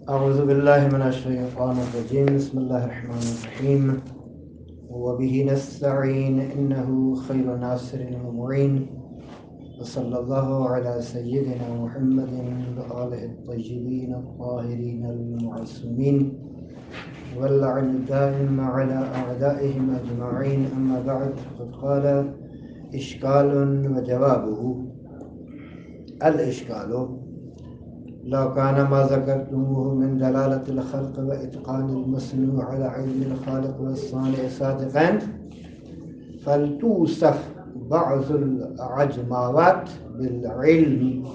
أعوذ بالله من الشيطان الرجيم. بسم الله الرحمن الرحيم. وبه نستعين إنه خير ناصر ومعين. وصلى الله على سيدنا محمد وآله الطيبين الطاهرين المعصومين واللعن الدائم على أعدائهم أجمعين. أما بعد، قد قال إشكال وجوابه. الإشكال: لو كان ما ذكرتموه من دلالة الخلق وإتقان المصنوع على علم الخالق والصانع صادقا، فلتوصف بعض العجماوات بالعلم،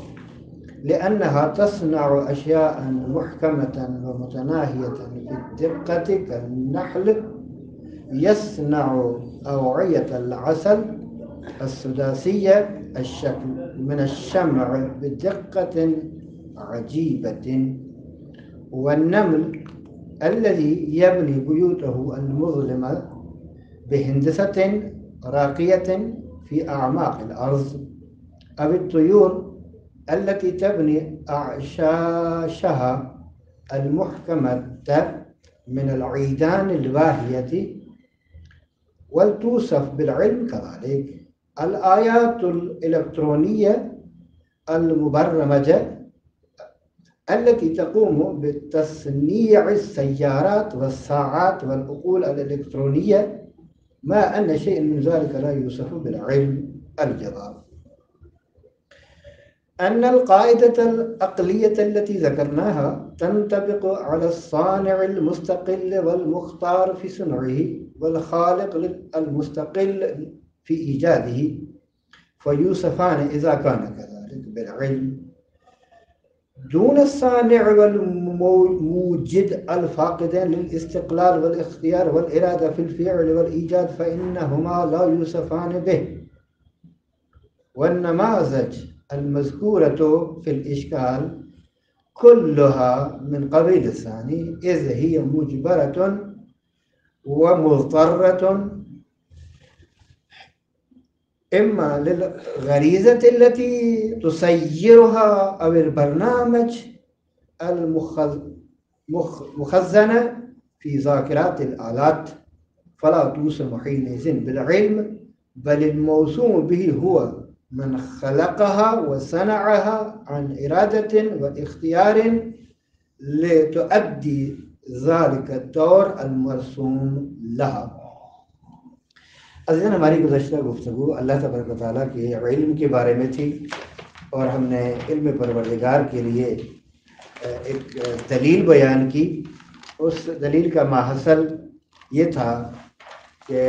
لأنها تصنع أشياء محكمة ومتناهية في الدقة كالنحل يصنع أوعية العسل السداسية الشكل من الشمع بدقة عجيبة، والنمل الذي يبني بيوته المظلمة بهندسة راقية في أعماق الأرض، أو الطيور التي تبني أعشاشها المحكمة من العيدان الواهية، ولتوصف بالعلم كذلك الآيات الإلكترونية المبرمجة التي تقوم بتصنيع السيارات والساعات والعقول الإلكترونية، ما أن شيء من ذلك لا يوصف بالعلم. الجواب: أن القاعدة العقلية التي ذكرناها تنطبق على الصانع المستقل والمختار في صنعه، والخالق المستقل في إيجاده، فيوصفان إذا كان كذلك بالعلم، دون الصانع والموجد الفاقدين للاستقلال والاختيار والإرادة في الفعل والإيجاد، فإنهما لا يوصفان به. والنماذج المذكورة في الإشكال كلها من قبيل الثاني، إذ هي مجبرة ومضطرة إما للغريزة التي تسيرها أو البرنامج المخزنة في ذاكرات الآلات، فلا توصف حينئذ بالعلم، بل الموصوم به هو من خلقها وصنعها عن إرادة واختيار لتؤدي ذلك الدور المرسوم لها. عزیزان، ہماری گزشتہ گفتگو اللہ تبارک و تعالیٰ کے علم کے بارے میں تھی، اور ہم نے علم پروردگار کے لیے ایک دلیل بیان کی. اس دلیل کا ماحصل یہ تھا کہ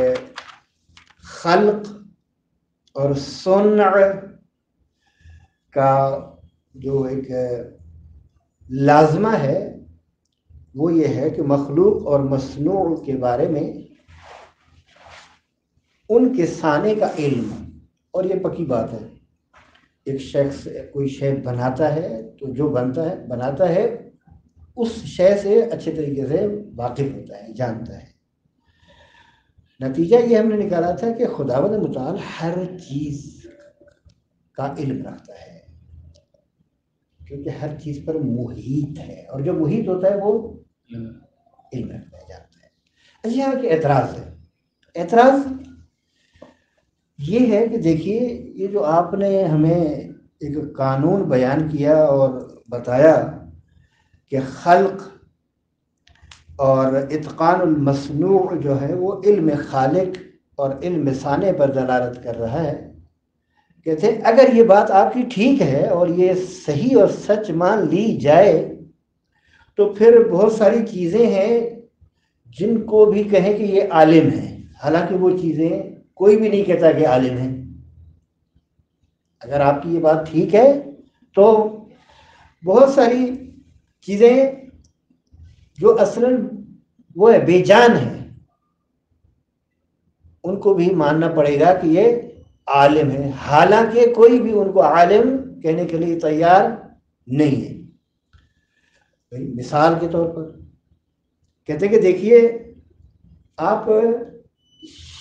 خلق اور صنع کا جو ایک لازمہ ہے وہ یہ ہے کہ مخلوق اور مصنوع کے بارے میں ان کے صانع کا علم، اور یہ پکی بات ہے. ایک شخص کوئی شے بناتا ہے تو جو بناتا ہے اس شے سے اچھے طریقے سے واقف ہوتا ہے، جانتا ہے. نتیجہ یہ ہم نے نکالا تھا کہ خداوند متعال ہر چیز کا علم رکھتا ہے، کیونکہ ہر چیز پر محیط ہے، اور جو محیط ہوتا ہے وہ علم رکھتا ہے، جانتا ہے. اچھا، یہاں کہ اعتراض یہ ہے کہ دیکھیے، یہ جو آپ نے ہمیں ایک قانون بیان کیا اور بتایا کہ خلق اور اتقان المصنوع جو ہے وہ علم خالق اور علم صانع پر دلالت کر رہا ہے، کہتے ہیں اگر یہ بات آپ کی ٹھیک ہے اور یہ صحیح اور سچ مان لی جائے تو پھر بہت ساری چیزیں ہیں جن کو بھی کہیں کہ یہ عالم ہیں، حالانکہ وہ چیزیں کوئی بھی نہیں کہتا کہ عالم ہیں. اگر آپ کی یہ بات ٹھیک ہے تو بہت ساری چیزیں جو اصلاً وہ ہے بے جان ہیں، ان کو بھی ماننا پڑے گا کہ یہ عالم ہے، حالانکہ کوئی بھی ان کو عالم کہنے کے لیے تیار نہیں ہے. مثال کے طور پر کہتے کہ دیکھیے، آپ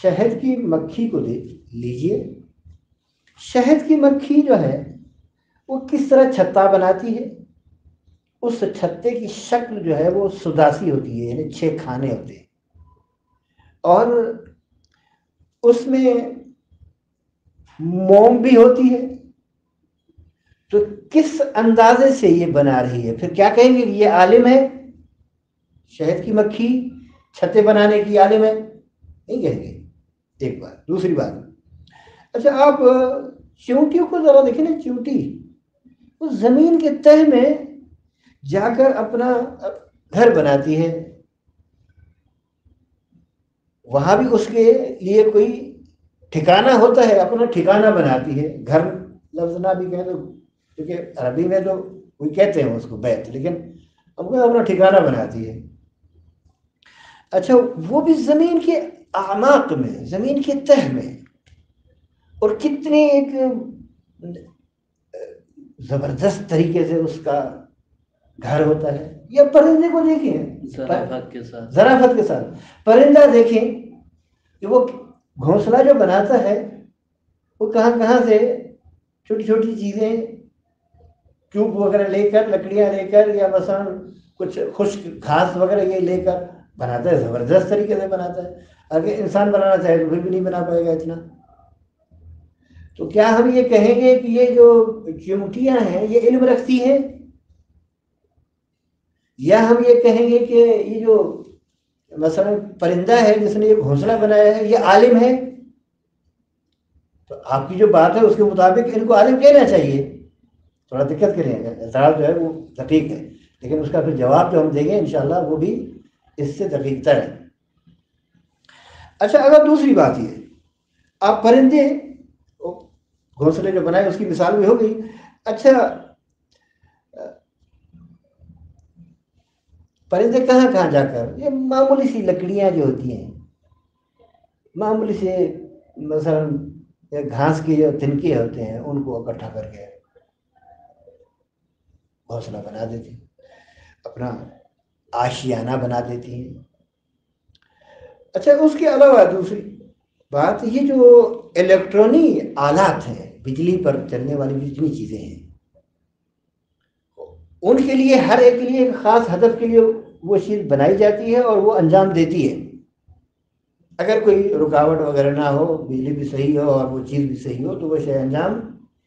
شہد کی مکھی کو لیجئے. شہد کی مکھی جو ہے وہ کس طرح چھتا بناتی ہے؟ اس چھتے کی شکل جو ہے وہ سداسی ہوتی ہے، یعنی 6 کھانے ہوتے ہیں، اور اس میں موم بھی ہوتی ہے. تو کس اندازے سے یہ بنا رہی ہے؟ پھر کیا کہیں گے کہ یہ عالم ہے، شہد کی مکھی چھتے بنانے کی عالم ہے؟ نہیں کہیں گے. ایک بات. دوسری بات، اچھا آپ چیونٹیوں کو ذرا دیکھیں نا. چیونٹی وہ زمین کے تہ میں جا کر اپنا گھر بناتی ہے. وہاں بھی اس کے لیے کوئی ٹھکانہ ہوتا ہے، اپنا ٹھکانہ بناتی ہے. گھر لفظ نہ بھی کہیں تو، کیونکہ عربی میں تو کوئی کہتے ہیں اس کو بیت، لیکن اب وہ اپنا ٹھکانہ بناتی ہے. اچھا وہ بھی زمین کے اعماق میں، زمین کے تہ میں، اور کتنی ایک زبردست طریقے سے اس کا گھر ہوتا ہے. یا پرندے کو دیکھیں، ظرافت کے ساتھ پرندہ دیکھیں کہ وہ گھونسلہ جو بناتا ہے وہ کہاں کہاں سے چھوٹی چھوٹی چیزیں، چوب وغیرہ لے کر، لکڑیاں لے کر، یا مثلا کچھ خشک گھاس وغیرہ یہ لے کر بناتا ہے. زبردست طریقے سے بناتا ہے. اگر انسان بنانا چاہے تو پھر بھی نہیں بنا پائے گا اتنا. تو کیا ہم یہ کہیں گے کہ یہ جو چیونٹیاں ہیں یہ علم رکھتی ہیں؟ یا ہم یہ کہیں گے کہ یہ جو مثلا پرندہ ہے جس نے یہ گھونسلہ بنایا ہے یہ عالم ہے؟ تو آپ کی جو بات ہے اس کے مطابق ان کو عالم کہنا چاہیے. تھوڑا دقت کریں گے، اعتراض جو ہے وہ دقیق ہے، لیکن اس کا پھر جواب جو ہم دیں گے انشاءاللہ وہ بھی اس سے دقیق تر ہے. اچھا اگر دوسری بات یہ، آپ پرندے گھونسلے جو بنائے اس کی مثال بھی ہو گئی. اچھا پرندے کہاں کہاں جا کر، یہ معمولی سی لکڑیاں جو ہوتی ہیں، معمولی سے مثلا گھاس کے جو تنکے ہوتے ہیں ان کو اکٹھا کر کے گھونسلہ بنا دیتی ہیں، اپنا آشیانہ بنا دیتی ہیں. اچھا اس کے علاوہ دوسری بات، یہ جو الیکٹرونک آلات ہیں، بجلی پر چلنے والی جتنی چیزیں ہیں، ان کے لیے ہر ایک کے لیے ایک خاص ہدف کے لیے وہ چیز بنائی جاتی ہے اور وہ انجام دیتی ہے. اگر کوئی رکاوٹ وغیرہ نہ ہو، بجلی بھی صحیح ہو اور وہ چیز بھی صحیح ہو، تو وہ شے انجام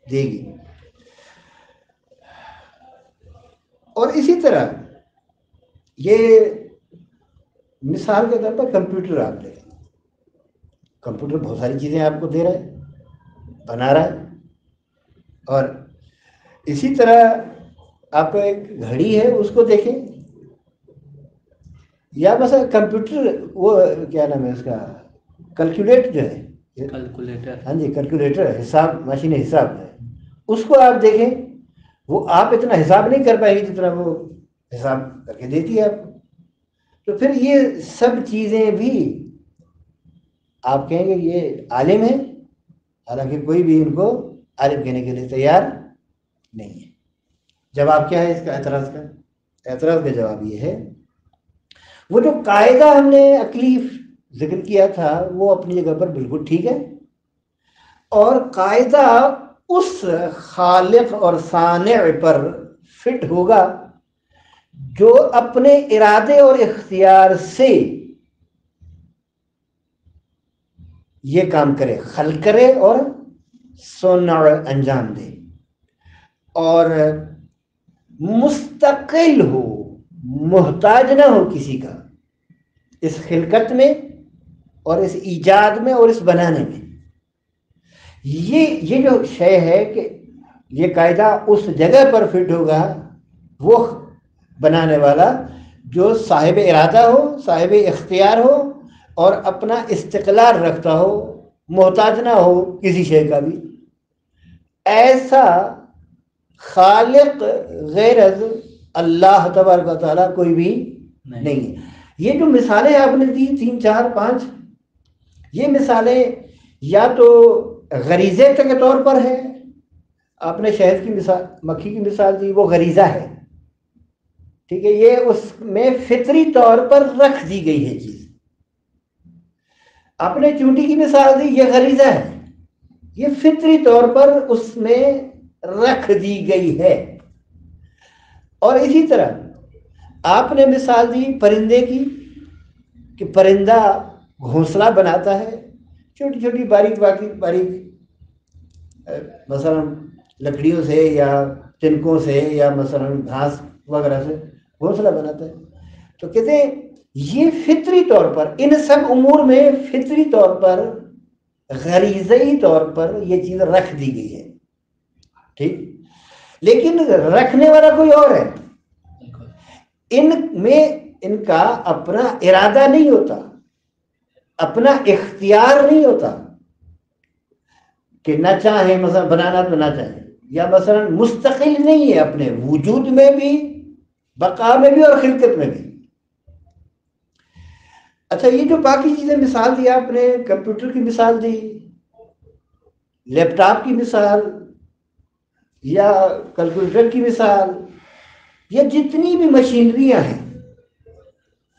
دے گی. اور اسی طرح یہ مثال کے طور پر کمپیوٹر آپ لیں. کمپیوٹر بہت ساری چیزیں آپ کو دے رہا ہے، بنا رہا ہے. اور اسی طرح آپ کا ایک گھڑی ہے اس کو دیکھیں، یا مثلا کمپیوٹر وہ کیا نام ہے اس کا، کیلکولیٹر جو ہے، کیلکولیٹر، ہاں جی کیلکولیٹر، حساب، ماشین حساب ہے، اس کو آپ دیکھیں، وہ آپ اتنا حساب نہیں کر پائے گی جتنا وہ حساب کر کے دیتی ہے آپ کو. تو پھر یہ سب چیزیں بھی آپ کہیں گے یہ عالم ہے، حالانکہ کوئی بھی ان کو عالم کہنے کے لیے تیار نہیں ہے. جواب کیا ہے اس کا، اعتراض کا؟ اعتراض کا جواب یہ ہے، وہ جو قاعدہ ہم نے عقلی ذکر کیا تھا وہ اپنی جگہ پر بالکل ٹھیک ہے، اور قاعدہ اس خالق اور صانع پر فٹ ہوگا جو اپنے ارادے اور اختیار سے یہ کام کرے، خلق کرے اور صنع انجام دے، اور مستقل ہو، محتاج نہ ہو کسی کا اس خلقت میں اور اس ایجاد میں اور اس بنانے میں. یہ جو شے ہے کہ یہ قاعدہ اس جگہ پر فٹ ہوگا، وہ بنانے والا جو صاحب ارادہ ہو، صاحب اختیار ہو، اور اپنا استقلال رکھتا ہو، محتاج نہ ہو کسی شے کا بھی. ایسا خالق غیر از اللہ تبارک و تعالیٰ کوئی بھی نہیں ہے. یہ جو مثالیں آپ نے دی 3 4 5، یہ مثالیں یا تو غریزے کے طور پر ہے، آپ نے شہد کی مثال، مکھی کی مثال دی، وہ غریزہ ہے، ٹھیک ہے، یہ اس میں فطری طور پر رکھ دی گئی ہے چیز. آپ نے چونٹی کی مثال دی، یہ غریزہ ہے، یہ فطری طور پر اس میں رکھ دی گئی ہے. اور اسی طرح آپ نے مثال دی پرندے کی کہ پرندہ گھونسلہ بناتا ہے چھوٹی چھوٹی باریک باریک مثلا لکڑیوں سے یا تنکوں سے یا مثلا گھاس وغیرہ سے گھونسلہ بناتا ہے. تو کہتے ہیں یہ فطری طور پر ان سب امور میں فطری طور پر غریزی طور پر یہ چیز رکھ دی گئی ہے. ٹھیک، لیکن رکھنے والا کوئی اور ہے. ان میں ان کا اپنا ارادہ نہیں ہوتا، اپنا اختیار نہیں ہوتا کہ نہ چاہیں مثلا بنانا تو نہ چاہیں، یا مثلا مستقل نہیں ہے اپنے وجود میں بھی، بقا میں بھی اور خلقت میں بھی. اچھا، یہ جو باقی چیزیں مثال دی آپ نے، کمپیوٹر کی مثال دی، لیپ ٹاپ کی مثال یا کیلکولیٹر کی مثال، یا جتنی بھی مشینریاں ہیں،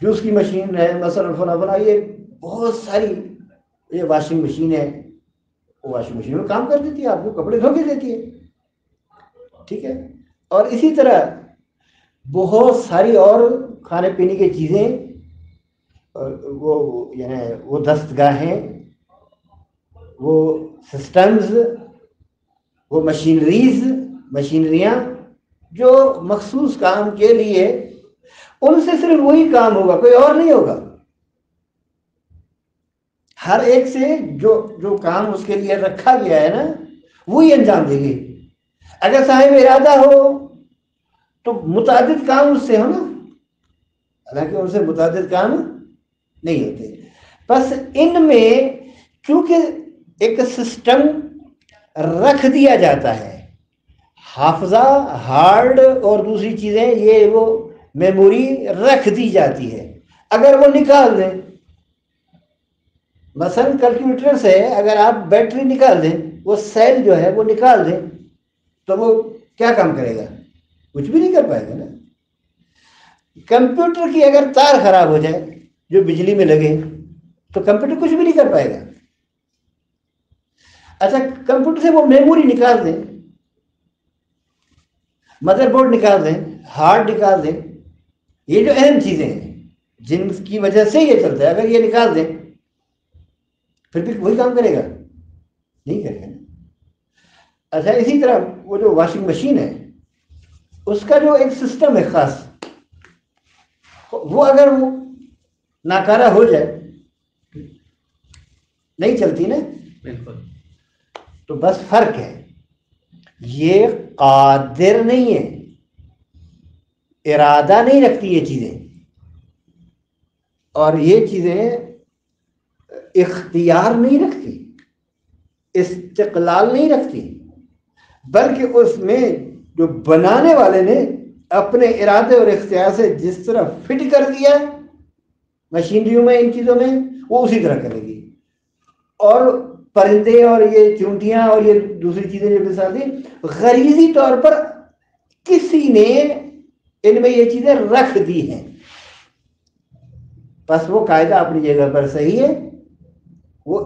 جوس کی مشین ہے مثلا فلاں فلاں، یہ بہت ساری، یہ واشنگ مشین ہے، وہ واشنگ مشین میں کام کر دیتی ہے، آپ کو کپڑے دھو کے دیتی ہے. ٹھیک ہے، اور اسی طرح بہت ساری اور کھانے پینے کی چیزیں، وہ دستگاہیں، وہ سسٹمز، وہ مشینریاں جو مخصوص کام کے لیے، ان سے صرف وہی کام ہوگا، کوئی اور نہیں ہوگا. ہر ایک سے جو کام اس کے لیے رکھا گیا ہے نا، وہی انجام دے گی. اگر صاحب ارادہ ہو تو متعدد کام اس سے ہو نا، حالانکہ ان سے متعدد کام نہیں ہوتے. بس ان میں چونکہ ایک سسٹم رکھ دیا جاتا ہے، حافظہ، ہارڈ اور دوسری چیزیں، یہ وہ میموری رکھ دی جاتی ہے. اگر وہ نکال دیں، مثلا کیلکولیٹر سے اگر آپ بیٹری نکال دیں، وہ سیل جو ہے وہ نکال دیں، تو وہ کیا کام کرے گا؟ کچھ بھی نہیں کر پائے گا نا. کمپیوٹر کی اگر تار خراب ہو جائے جو بجلی میں لگے، تو کمپیوٹر کچھ بھی نہیں کر پائے گا. اچھا، کمپیوٹر سے وہ میموری نکال دیں، مدر بورڈ نکال دیں، ہارڈ نکال دیں، یہ جو اہم چیزیں ہیں جن کی وجہ سے یہ چلتا ہے، اگر یہ نکال دیں پھر بھی وہی کام کرے گا؟ نہیں کرے گا. اچھا، اسی طرح وہ جو واشنگ مشین ہے، اس کا جو ایک سسٹم ہے خاص، وہ اگر وہ ناکارہ ہو جائے، نہیں چلتی نا. بالکل. تو بس فرق ہے، یہ قادر نہیں ہے، ارادہ نہیں رکھتی یہ چیزیں، اور یہ چیزیں اختیار نہیں رکھتی، استقلال نہیں رکھتی، بلکہ اس میں جو بنانے والے نے اپنے ارادے اور اختیار سے جس طرح فٹ کر دیا مشینریوں میں، ان چیزوں میں، وہ اسی طرح کرے گی. اور پرندے اور یہ چونٹیاں اور یہ دوسری چیزیں جو مثال دی، غریزی طور پر کسی نے ان میں یہ چیزیں رکھ دی ہیں. بس وہ قاعدہ اپنی جگہ پر صحیح ہے، وہ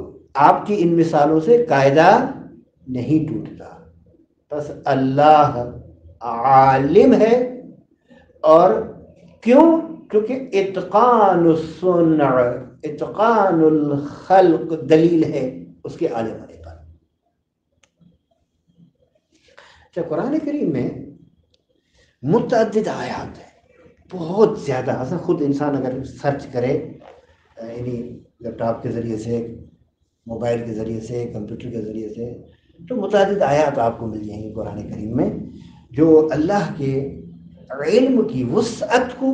آپ کی ان مثالوں سے قاعدہ نہیں ٹوٹتا. بس اللہ عالم ہے، اور کیوں؟ کیونکہ اتقان الصنع، اتقان الخلق دلیل ہے اس کے عالم ہونے پر. اچھا، قرآن کریم میں متعدد آیات ہیں، بہت زیادہ. اصل خود انسان اگر سرچ کرے، یعنی لیپ ٹاپ کے ذریعے سے، موبائل کے ذریعے سے، کمپیوٹر کے ذریعے سے، تو متعدد آیات آپ کو مل جائیں گے قرآن کریم میں، جو اللہ کے علم کی وسعت کو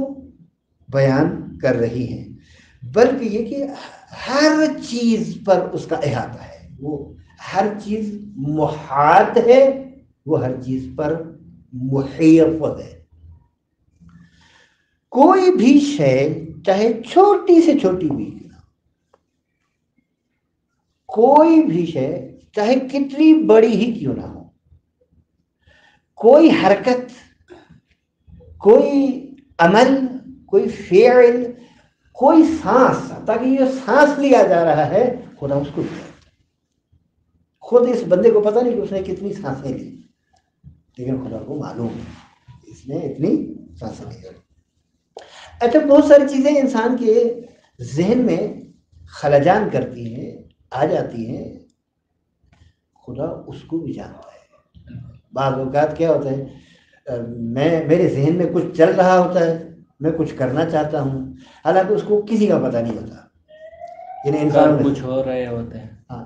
بیان کر رہی ہیں. بلکہ یہ کہ ہر چیز پر اس کا احاطہ ہے، وہ ہر چیز محاط ہے، وہ ہر چیز پر محیط ہے. کوئی بھی شے چاہے چھوٹی سے چھوٹی بھی، کوئی بھی شے چاہے کتنی بڑی ہی کیوں نہ ہو، کوئی حرکت، کوئی عمل، کوئی فعل، کوئی سانس، تاکہ یہ سانس لیا جا رہا ہے، خدا اس کو خود اس بندے کو پتہ نہیں کہ اس نے کتنی سانسیں لی، لیکن خدا کو معلوم ہے اس نے اتنی سانسیں لی. اچھا بہت ساری چیزیں انسان کے ذہن میں خلجان کرتی ہیں، آ جاتی ہیں، خدا اس کو بھی جانتا ہے. بعض اوقات کیا ہوتا ہے، میرے ذہن میں کچھ چل رہا ہوتا ہے، میں کچھ کرنا چاہتا ہوں، حالانکہ اس کو کسی کا پتہ نہیں ہوتا. یعنی انسانوں میں کچھ ہو رہے ہوتے ہیں. ہاں،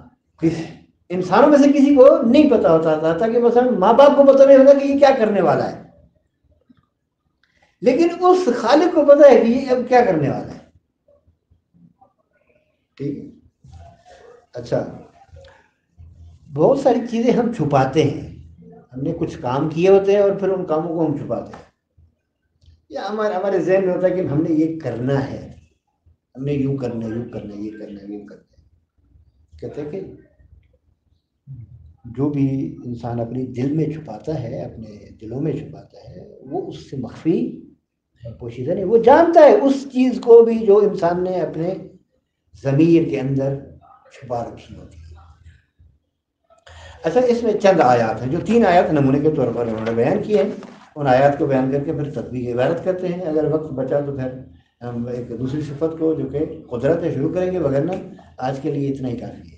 انسانوں میں سے کسی کو نہیں پتا ہوتا تھا، تاکہ مثلا ماں باپ کو پتہ نہیں ہوتا کہ یہ کیا کرنے والا ہے، لیکن اس خالق کو پتا ہے کہ یہ اب کیا کرنے والا ہے. ٹھیک ہے. اچھا بہت ساری چیزیں ہم چھپاتے ہیں، ہم نے کچھ کام کیے ہوتے ہیں اور پھر ان کاموں کو ہم چھپاتے ہیں، یا ہمارے ذہن میں ہوتا ہے کہ ہم نے یہ کرنا ہے، ہم نے یوں کرنا ہے، یوں کرنا ہے، یہ کرنا ہے، یوں کرنا ہے. کہتے ہیں کہ جو بھی انسان اپنی دل میں چھپاتا ہے، اپنے دلوں میں چھپاتا ہے، وہ اس سے مخفی پوشیدہ نہیں، وہ جانتا ہے اس چیز کو بھی جو انسان نے اپنے ضمیر کے اندر چھپا رکھی ہوتی ہے. اچھا اس میں چند آیات ہیں جو 3 آیات نمونے کے طور پر انہوں نے بیان کیے ہیں. ان آیات کو بیان کر کے پھر تطبیق عبارت کرتے ہیں. اگر وقت بچا تو پھر ہم ایک دوسری صفت کو جو کہ قدرت ہے شروع کریں گے، وگرنہ آج کے لیے اتنا ہی کافی ہے.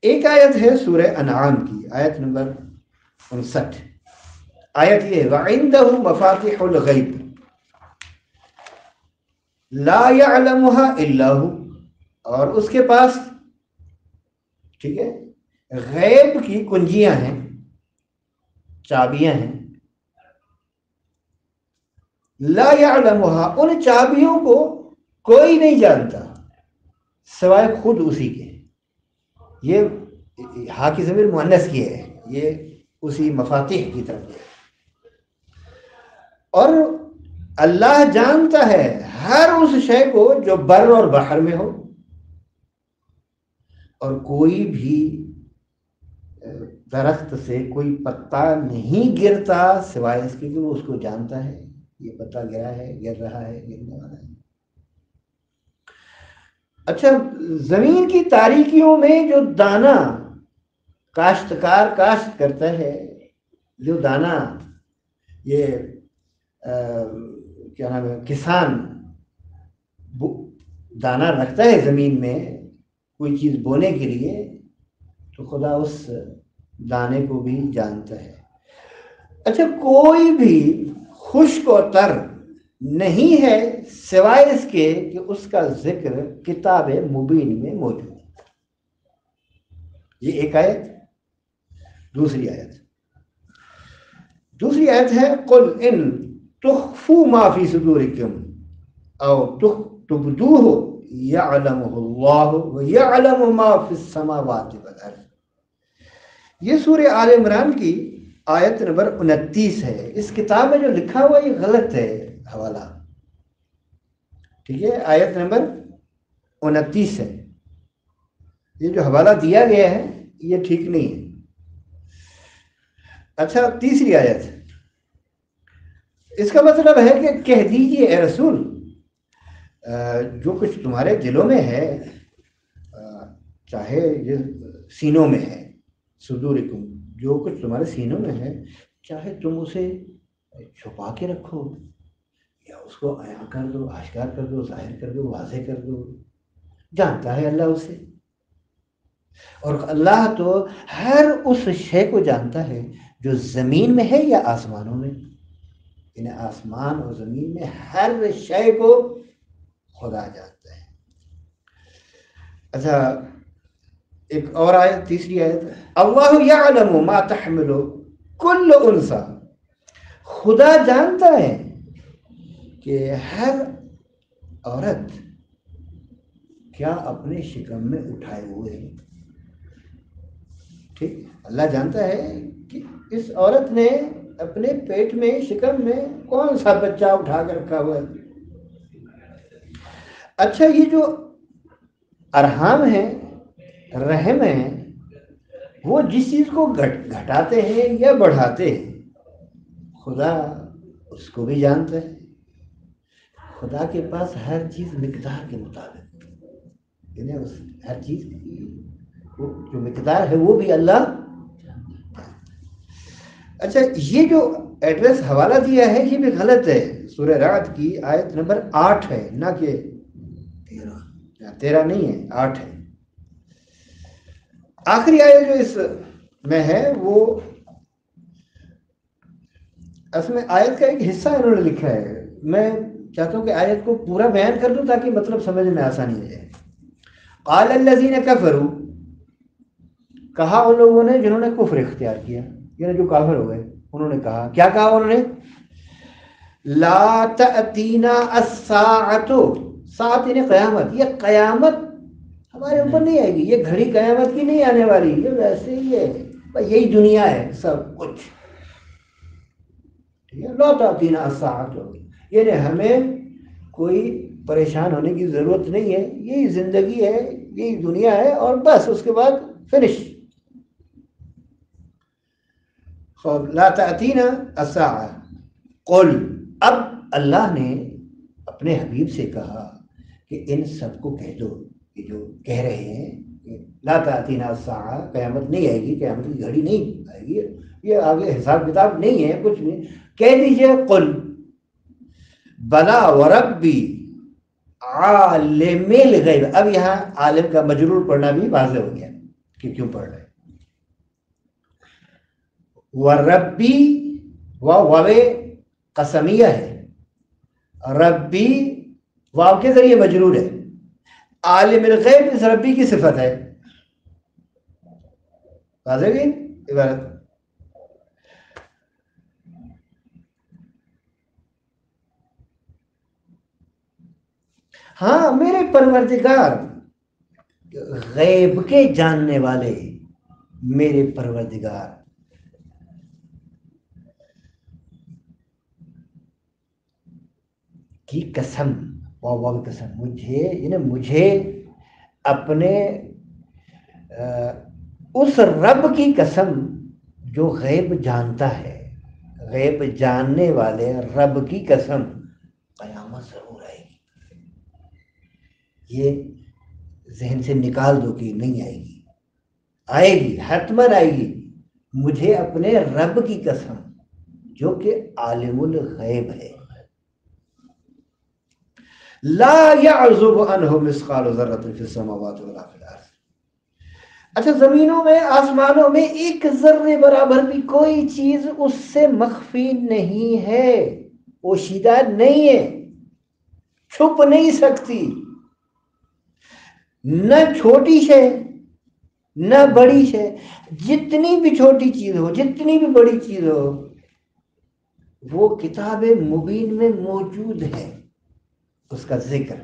ایک آیت ہے سورہ انعام کی، آیت نمبر 59. آیت یہ ہے وَعِندَهُ مَفَاتِحُ الْغَيْبِ لَا يَعْلَمُهَا إِلَّا هُ، اور اس کے پاس ٹھیک ہے غیب کی کنجیاں ہیں، چابیاں ہیں. لا يعلمها، ان چابیوں کو کوئی نہیں جانتا سوائے خود اسی کے. یہ ہا کی ضمیر مؤنث کی ہے، یہ اسی مفاتیح کی طرف ہے. اور اللہ جانتا ہے ہر اس شے کو جو بر اور بحر میں ہو، اور کوئی بھی درخت سے کوئی پتا نہیں گرتا سوائے اس کے کہ وہ اس کو جانتا ہے. یہ پتا گرا ہے، گر رہا ہے، گرنے والا ہے. اچھا زمین کی تاریکیوں میں جو دانا کاشتکار کاشت کرتا ہے، جو دانا یہ کیا نام ہے کسان دانا رکھتا ہے زمین میں کوئی چیز بونے کے لیے، تو خدا اس دانے کو بھی جانتا ہے. اچھا کوئی بھی خشک و تر نہیں ہے سوائے اس کے کہ اس کا ذکر کتاب مبین میں موجود ہے. یہ ایک آیت. دوسری آیت ہے قل ان تخفوا ما فی صدورکم او تبدوه یعلمہ اللہ ویعلم ما فی السماوات والارض. یہ سورہ آل عمران کی آیت نمبر 29 ہے. اس کتاب میں جو لکھا ہوا یہ غلط ہے حوالہ، ٹھیک ہے. آیت نمبر 29 ہے، یہ جو حوالہ دیا گیا ہے یہ ٹھیک نہیں ہے. اچھا تیسری آیت، اس کا مطلب ہے کہ کہہ دیجئے اے رسول جو کچھ تمہارے دلوں میں ہے، چاہے یہ سینوں میں ہے، صدورکم جو کچھ تمہارے سینوں میں ہے، چاہے تم اسے چھپا کے رکھو یا اس کو عیاں کر دو، آشکار کر دو، ظاہر کر دو، واضح کر دو، جانتا ہے اللہ اسے. اور اللہ تو ہر اس شے کو جانتا ہے جو زمین میں ہے یا آسمانوں میں. یعنی آسمان اور زمین میں ہر شے کو خدا جانتا ہے. اچھا ایک اور آیت، تیسری آیت، اللہ یعلم ما تحمل کل انثی، خدا جانتا ہے کہ ہر عورت کیا اپنے شکم میں اٹھائے ہوئے ہیں. ٹھیک، اللہ جانتا ہے کہ اس عورت نے اپنے پیٹ میں شکم میں کون سا بچہ اٹھا کر رکھا ہوا ہے. اچھا یہ جو ارحام ہیں، رحم ہیں، وہ جس چیز کو گھٹاتے ہیں یا بڑھاتے ہیں خدا اس کو بھی جانتا ہے. خدا کے پاس ہر چیز مقدار کے مطابق، یعنی ہر چیز کی جو مقدار ہے وہ بھی اللہ. اچھا یہ جو ایڈریس حوالہ دیا ہے یہ بھی غلط ہے، سورہ رعد کی آیت نمبر 8 ہے، نہ کہ 13 نہیں ہے، 8 ہے۔ آخری آیت جو اس میں ہے وہ اصل میں آیت کا ایک حصہ انہوں نے لکھا ہے، میں چاہتا ہوں کہ آیت کو پورا بیان کر دوں تاکہ مطلب سمجھ میں آسانی ہو جائے۔ قال الذین کفروا، کہا ان لوگوں نے جنہوں نے کفر اختیار کیا، یعنی جو کافر ہو گئے، انہوں نے کہا، کیا کہا انہوں نے؟ لا تأتینا الساعۃ، ساعت یعنی قیامت، یہ قیامت ہمارے اوپر نہیں آئے گی، یہ گھڑی قیامت کی نہیں آنے والی، یہ ویسے ہی ہے، یہی دنیا ہے سب کچھ، لا تأتینا الساعۃ، یعنی ہمیں کوئی پریشان ہونے کی ضرورت نہیں ہے، یہی زندگی ہے، یہی دنیا ہے، اور بس اس کے بعد فنش۔ لا تأتینا الساعۃ قل، اب اللہ نے اپنے حبیب سے کہا کہ ان سب کو کہہ دو کہ جو کہہ رہے ہیں کہ لا تأتینا الساعۃ، قیامت نہیں آئے گی، قیامت کی گھڑی نہیں آئے گی، یہ آگے حساب کتاب نہیں ہے، کچھ نہیں، کہہ دیجئے قل بلا وربی عالم الغیب۔ اب یہاں عالم کا مجرور پڑھنا بھی واضح ہو گیا کہ کیوں پڑھ رہے ہیں۔ وربی واو قسمیہ ہے، ربی واو کے ذریعے مجرور ہے، عالم الغیب اس ربی کی صفت ہے، واضح گئی عبارت۔ ہاں میرے پروردگار غیب کے جاننے والے، میرے پروردگار کی قسم، واو قسم، مجھے یعنی مجھے اپنے اس رب کی قسم جو غیب جانتا ہے، غیب جاننے والے رب کی قسم، قیامت ضرور آئے گی، یہ ذہن سے نکال دو کہ نہیں آئے گی، آئے گی، حتماً آئے گی، مجھے اپنے رب کی قسم جو کہ عالم الغیب ہے۔ لا يعزب عنه مثقال ذرة في السماوات ولا في الارض، اچھا زمینوں میں آسمانوں میں ایک ذرے برابر بھی کوئی چیز اس سے مخفی نہیں ہے، پوشیدہ نہیں ہے، چھپ نہیں سکتی، نہ چھوٹی شے نہ بڑی شے، جتنی بھی چھوٹی چیز ہو جتنی بھی بڑی چیز ہو وہ کتاب مبین میں موجود ہے، اس کا ذکر،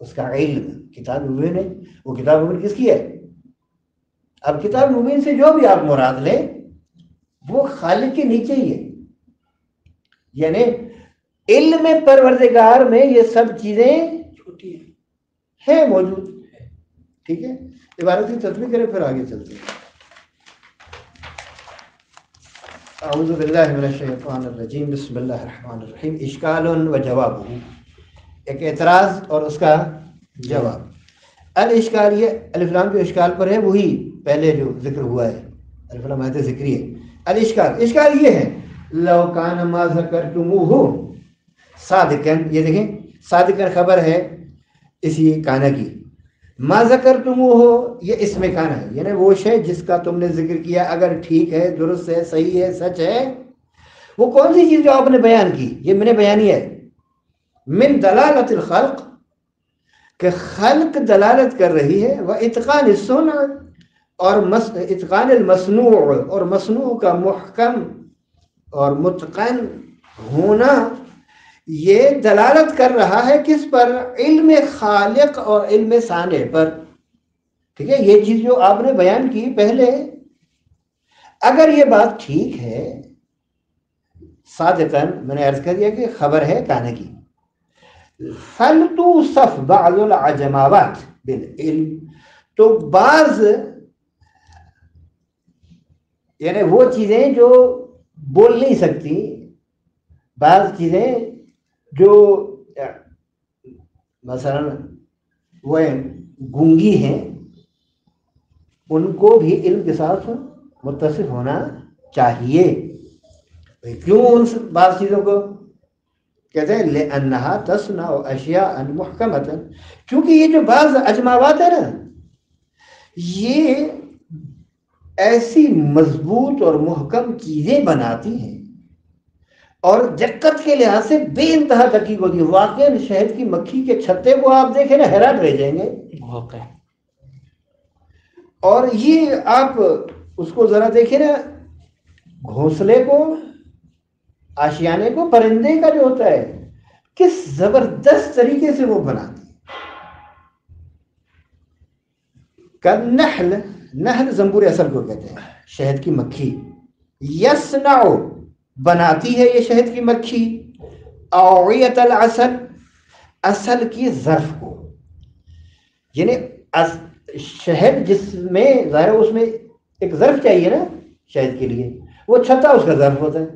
اس کا علم، کتاب مبین ہے، وہ کتاب مبین کس کی ہے؟ اب کتاب مبین سے جو بھی آپ مراد لیں وہ خالق کے نیچے ہی ہے، یعنی علم پروردگار میں یہ سب چیزیں چھوٹی ہیں موجود، ٹھیک ہے۔ عبارت کی تطبیق کریں پھر آگے چلتے ہیں۔ اعوذ باللہ من الشیطان الرجیم، بسم اللہ الرحمن الرحیم۔ اشکال و جواب، ایک اعتراض اور اس کا جواب۔ الاشکال، یہ الف لام جو اشکال پر ہے وہی پہلے جو ذکر ہوا ہے، الف لام آیت ذکری ہے۔ الاشکال، اشکال یہ ہے، لو کان ما ذکرتموہ صادقاً، یہ دیکھیں صادقاً خبر ہے اسی کانا کی، ما ذکرتموہ یہ اسم کانا ہے، یعنی وہ شے جس کا تم نے ذکر کیا اگر ٹھیک ہے، درست ہے، صحیح ہے، سچ ہے، وہ کون سی چیز جو آپ نے بیان کی، یہ میں نے بیانیہ ہے، من دلالت الخلق، کہ خلق دلالت کر رہی ہے، و اتقان الصنع، اور اتقان المصنوع، اور مصنوع کا محکم اور متقن ہونا، یہ دلالت کر رہا ہے کس پر؟ علم خالق اور علم صانع پر، ٹھیک ہے۔ یہ چیز جو آپ نے بیان کی پہلے، اگر یہ بات ٹھیک ہے، صادقاً میں نے عرض کر دیا کہ خبر ہے کانا کی، فَلْتُوصَفْ بَعْضُ الْعَجَمَاوَاتِ بِالْعِلْمِ، تو بعض یعنی وہ چیزیں جو بول نہیں سکتی، بعض چیزیں جو مثلا وہ گونگی ہیں، ان کو بھی علم کے ساتھ متصف ہونا چاہیے. کیوں ان بعض چیزوں کو کہتے ہیں لأنہا تصنع اشیاء محکمۃ، کیونکہ یہ جو بعض اجماوات ہیں نا یہ ایسی مضبوط اور محکم چیزیں بناتی ہیں اور دقت کے لحاظ سے بے انتہا دقیق ہوتی ہے. واقعی شہد کی مکھی کے چھتے کو آپ دیکھیں نا حیران رہ جائیں گے. اور یہ آپ اس کو ذرا دیکھیں نا گھونسلے کو، آشیانے کو پرندے کا جو ہوتا ہے کس زبردست طریقے سے وہ بناتی ہے. نحل زنبور اصل کو کہتے ہیں شہد کی مکھی. یصنع بناتی ہے یہ شہد کی مکھی اوعیت العسل، اصل کی ظرف کو. یعنی شہد جس میں ظاہر اس میں ایک ظرف چاہیے نا شہد کے لیے، وہ چھتا اس کا ظرف ہوتا ہے.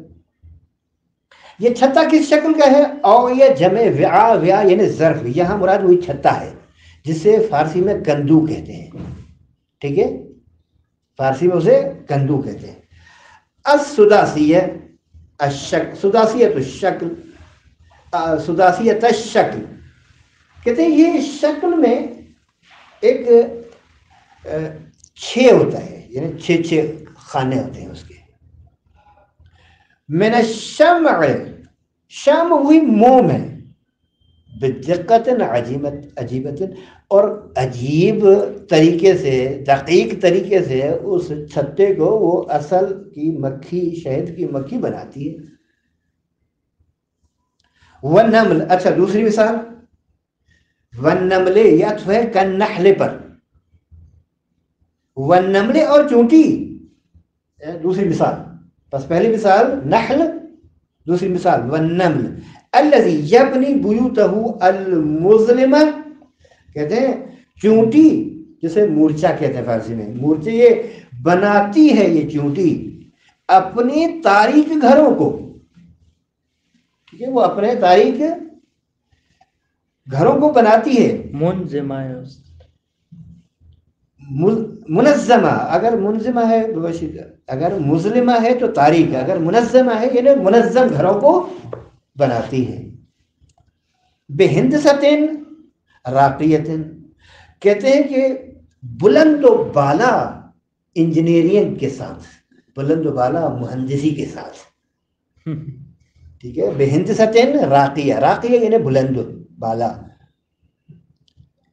یہ چھتا کس شکل کا ہے؟ اوعیہ جمع وعاء، وعاء یعنی ظرف. یہاں مراد وہی چھتا ہے جسے فارسی میں کندو کہتے ہیں. ٹھیک ہے، فارسی میں اسے کندو کہتے ہیں. السداسیہ الشکل، سداسیت الشکل، سداسیت الشکل کہتے ہیں یہ شکل میں ایک 6 ہوتا ہے، یعنی 6 خانے ہوتے ہیں اس کے. من الشمع، شمع ہوئی موم ہے، بدقت عجیبت، اور عجیب طریقے سے، دقیق طریقے سے اس چھتے کو وہ اصل کی مکھی، شہد کی مکھی بناتی ہے. والنمل، اچھا دوسری مثال والنمل، یہ عطف ہے کالنحل پر. والنمل اور چونٹی دوسری مثال. بس پہلی مثال نحل، دوسری مثال والنمل. الذی یبنی بیوتہ المظلمہ، کہتے ہیں چونٹی جسے مورچہ کہتے ہیں فارسی میں. مورچے یہ بناتی ہے یہ چونٹی اپنے تاریک گھروں کو. ٹھیک ہے، وہ اپنے تاریک گھروں کو بناتی ہے. منظمہ، اگر منظمہ ہے اگر مظلمہ ہے تو تاریک، اگر منظمہ ہے یعنی منظم گھروں کو بناتی ہے. بہندستن راقیتن، کہتے ہیں کہ بلند و بالا انجینئرنگ کے ساتھ، بلند و بالا مہندسی کے ساتھ. ٹھیک ہے، بہندستن راقیہ، راقیہ یعنی بلند و بالا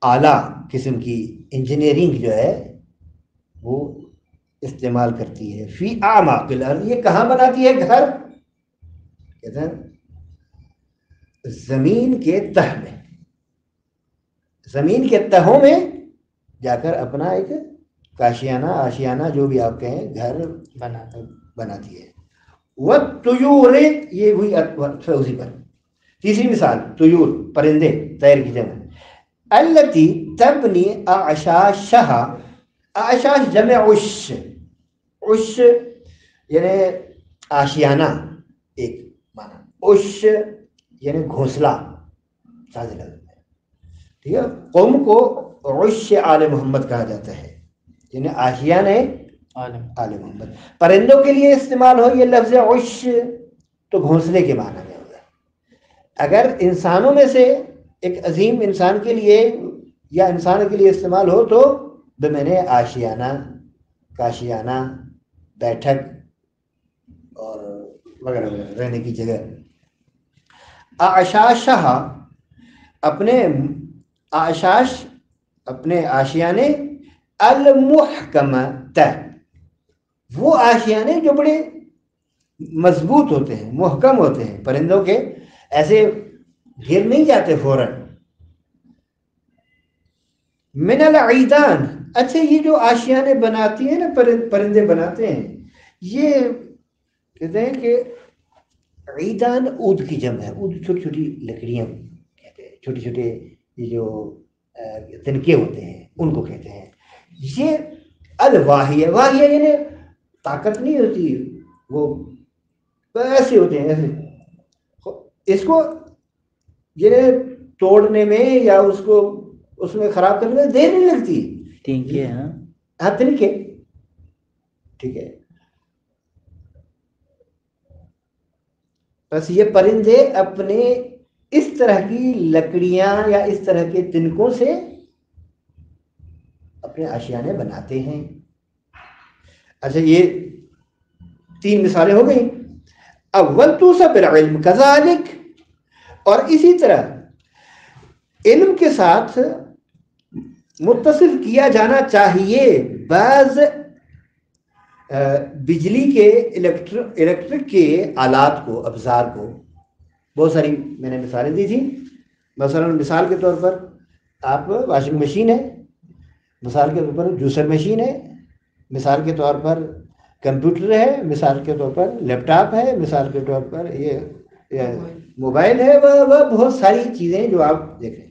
اعلیٰ قسم کی انجینئرنگ جو ہے وہ استعمال کرتی ہے. فی اعماق الارض، یہ کہاں بناتی ہے گھر؟ کہتے ہیں زمین کے تہ میں، زمین کے تہوں میں جا کر اپنا ایک کاشیانہ، آشیانہ جو بھی آپ کہیں گھر بناتی ہے. والطیور، یہ ہوئی اسی پر. تیسری مثال طیور، پرندے، طیر کی جمع. التی تبنی اعشاشہا، اعشاش جمع عش، عش یعنی آشیانہ ایک معنی، عش یعنی گھونسلہ سادہ لفظ میں. ٹھیک ہے، قوم کو عش آل محمد کہا جاتا ہے، یعنی آشیانہ آل محمد. پرندوں کے لیے استعمال ہو یہ لفظ عش تو گھونسلے کے معنی میں ہوگا. اگر انسانوں میں سے ایک عظیم انسان کے لیے یا انسان کے لیے استعمال ہو تو بمعنی آشیانہ، کاشیانہ، بیٹھک اور وغیرہ وغیرہ، رہنے کی جگہ. اعشاشہ، اپنے اعشاش اپنے آشیانے، المحکمۃ، وہ آشیانے جو بڑے مضبوط ہوتے ہیں، محکم ہوتے ہیں، پرندوں کے ایسے گر نہیں جاتے فوراً. من العیدان، اچھا یہ جو آشیانے بناتی ہیں نا پرندے بناتے ہیں، یہ کہتے ہیں کہ عیدان عود کی جمع ہے. عود چھوٹی چھوٹی لکڑیاں کہتے ہیں، چھوٹے چھوٹے یہ جو تنکے ہوتے ہیں ان کو کہتے ہیں. یہ الواہیہ، واہیہ یعنی طاقت نہیں ہوتی، وہ ایسے ہوتے ہیں ایسے. اس کو یہ توڑنے میں یا اس کو اس میں خراب کرنے میں دیر نہیں لگتی. تنکے، ہاں تنکے. ٹھیک ہے، بس یہ پرندے اپنے اس طرح کی لکڑیاں یا اس طرح کے تنکوں سے اپنے آشیانے بناتے ہیں. اچھا یہ 3 مثالیں ہو گئی. اول توصف العلم کذالک، اور اسی طرح علم کے ساتھ متصف کیا جانا چاہیے بعض بجلی کے الیکٹرک کے آلات کو، ابزار کو. بہت ساری میں نے مثالیں دی تھی. مثلا مثال کے طور پر آپ واشنگ مشین ہے، مثال کے طور پر جوسر مشین ہے، مثال کے طور پر کمپیوٹر ہے، مثال کے طور پر لیپ ٹاپ ہے، مثال کے طور پر یہ موبائل ہے، وہ بہت ساری چیزیں جو آپ دیکھیں.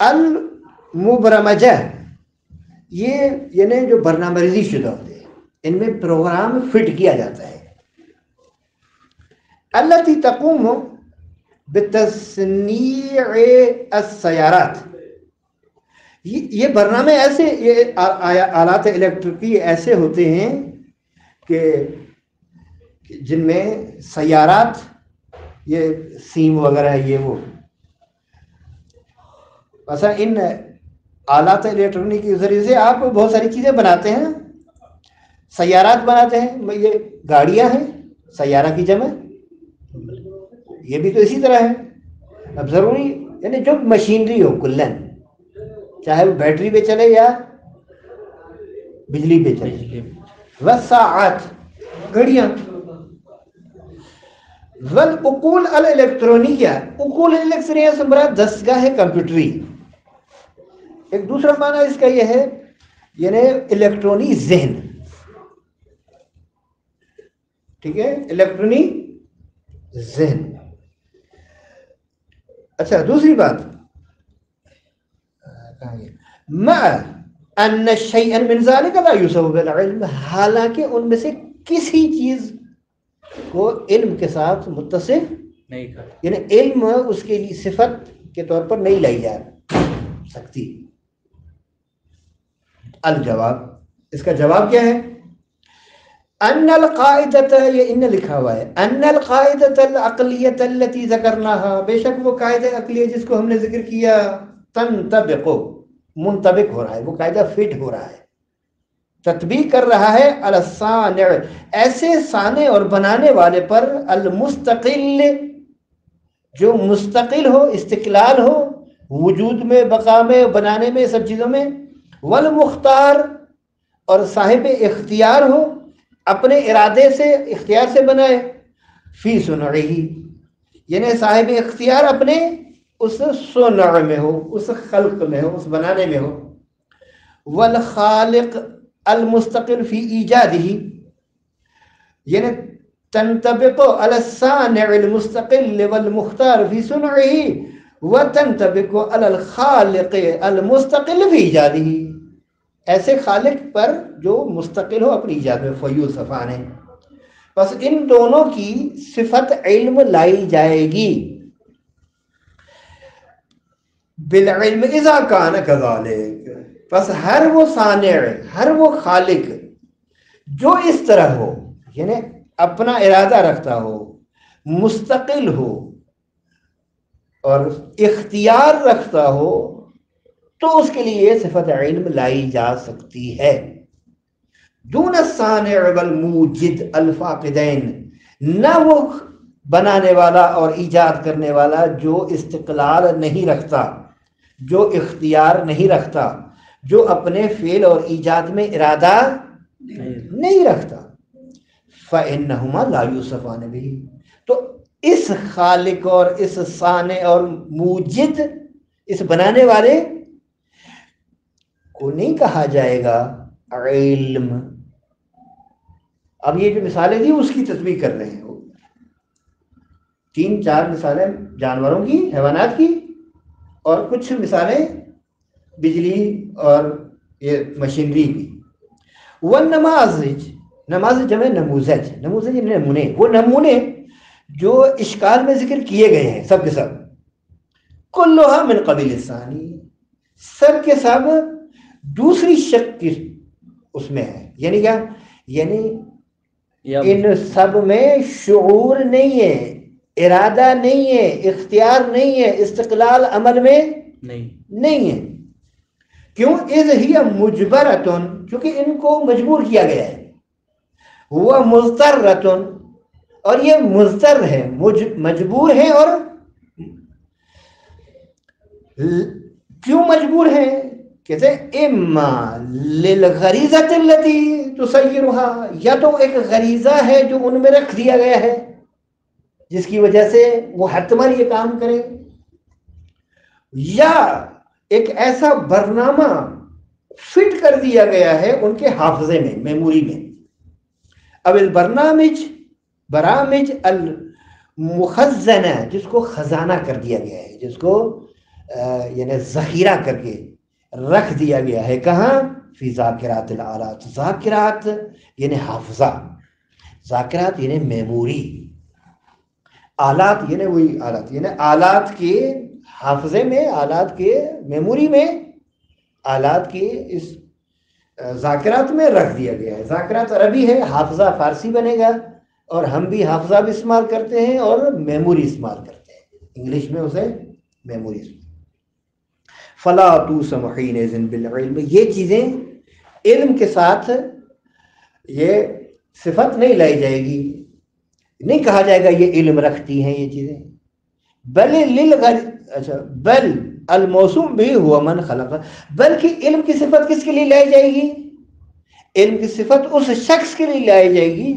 المبرمجہ، یہ یعنی جو برنامہ ریزی شدہ ہوتے ہیں، ان میں پروگرام فٹ کیا جاتا ہے. التي تقوم بتصنیع السیارات، یہ برنامے ایسے، یہ آلات الیکٹرکی ایسے ہوتے ہیں کہ جن میں سیارات، یہ سیم وغیرہ یہ وہ، مثلا ان آلات الیکٹرونک کے ذریعے سے آپ بہت ساری چیزیں بناتے ہیں. سیارات بناتے ہیں، یہ گاڑیاں ہیں، سیارہ کی جمع، یہ بھی تو اسی طرح ہے. اب ضروری یعنی جو مشینری ہو کلن، چاہے وہ بیٹری پہ چلے یا بجلی پہ چلے. والساعات، گھڑیاں. والعقول الیکٹرونیہ، عقول الیکٹرونیہ سے مراد دستگاہ کمپیوٹری. ایک دوسرا معنی اس کا یہ ہے یعنی الیکٹرونی ذہن. ٹھیک ہے، الیکٹرونی ذہن. اچھا دوسری بات، مع ان شیئا من ذلك لا یوصف بالعلم، حالانکہ ان میں سے کسی چیز کو علم کے ساتھ متصف نہیں کرتا، یعنی علم اس کے لیے صفت کے طور پر نہیں لائی جا سکتی. الجواب، اس کا جواب کیا ہے؟ ان القاعدۃ، یہ ان لکھا ہوا ہے، ان القاعدۃ العقلیۃ التي ذکرناها، بے شک وہ قاعدہ عقلیہ جس کو ہم نے ذکر کیا، تنطبق، منطبق ہو رہا ہے، وہ قاعدہ فٹ ہو رہا ہے، تطبیق کر رہا ہے، علی الصانع، ایسے صانع اور بنانے والے پر، المستقل، جو مستقل ہو، استقلال ہو، وجود میں، بقا میں، بنانے میں، سب چیزوں میں، والمختار، اور صاحب اختیار ہو، اپنے ارادے سے، اختیار سے بنائے، فی صنعہ، یعنی صاحب اختیار اپنے اس صنع میں ہو، اس خلق میں ہو، اس بنانے میں ہو. والخالق المستقل فی ایجادہ، یعنی تنطبق علی الصانع المستقل والمختار فی صنعہ، وتنطبق علی الخالق المستقل فی ایجادہ، ایسے خالق پر جو مستقل ہو اپنی ایجاد میں. فیوصفان ہے، بس ان دونوں کی صفت علم لائی جائے گی. بالعلم اذا کان کذالک، بس ہر وہ صانع، ہر وہ خالق جو اس طرح ہو، یعنی اپنا ارادہ رکھتا ہو، مستقل ہو اور اختیار رکھتا ہو، تو اس کے لیے صفت علم لائی جا سکتی ہے. دون الصانع والموجد الفاقدین، نہ وہ بنانے والا اور ایجاد کرنے والا جو استقلال نہیں رکھتا، جو اختیار نہیں رکھتا، جو اپنے فعل اور ایجاد میں ارادہ نہیں رکھتا. فإنہما لا یوصفان بہ، تو اس خالق اور اس صانع اور موجد، اس بنانے والے کو نہیں کہا جائے گا علم. اب یہ جو مثالیں دی اس کی تطبیق کر رہے ہیں، 3-4 مثالیں جانوروں کی، حیوانات کی، اور کچھ مثالیں بجلی اور یہ مشینری کی. والنماذج، نماز جمع نموذج، نموذج یعنی نمونے، وہ نمونے جو اشکال میں ذکر کیے گئے ہیں سب کے سب، کلھا من قبیل الثانی، سب کے سب دوسری شک کی اس میں ہے. یعنی کیا؟ یعنی ان سب میں شعور نہیں ہے، ارادہ نہیں ہے، اختیار نہیں ہے، استقلال عمل میں نہیں ہے۔ کیوں؟ اذ ہی مجبرتن، کیونکہ ان کو مجبور کیا گیا ہے، ہوا مضطرتن، اور یہ مضطر ہے، مجبور ہے۔ اور کیوں مجبور ہے؟ کہتے ہیں اما للغریزۃ التي تسیرها، یا تو ایک غریزہ ہے جو ان میں رکھ دیا گیا ہے جس کی وجہ سے وہ حتماً یہ کام کریں، یا ایک ایسا برنامہ فٹ کر دیا گیا ہے ان کے حافظے میں، میموری میں۔ اب برامج المخزنہ، جس کو خزانہ کر دیا گیا ہے، جس کو یعنی ذخیرہ کر کے رکھ دیا گیا ہے، کہاں؟ فی ذاکرات الآلات، ذاکرات یعنی حافظہ، ذاکرات یعنی میموری، آلات یعنی وہی آلات، یعنی آلات کے حافظے میں، آلات کے میموری میں، آلات کے اس ذاکرات میں رکھ دیا گیا ہے۔ ذاکرات عربی ہے، حافظہ فارسی بنے گا، اور ہم بھی حافظہ بھی استعمال کرتے ہیں اور میموری استعمال کرتے ہیں، انگلش میں اسے میموری۔ فلا توسم حینئذ بالعلم، یہ چیزیں علم کے ساتھ یہ صفت نہیں لائی جائے گی، نہیں کہا جائے گا یہ علم رکھتی ہیں یہ چیزیں، بل الموسوم بھی ہوا من خلق، بلکہ علم کی صفت کس کے لیے لائی جائے گی؟ علم کی صفت اس شخص کے لیے لائی جائے گی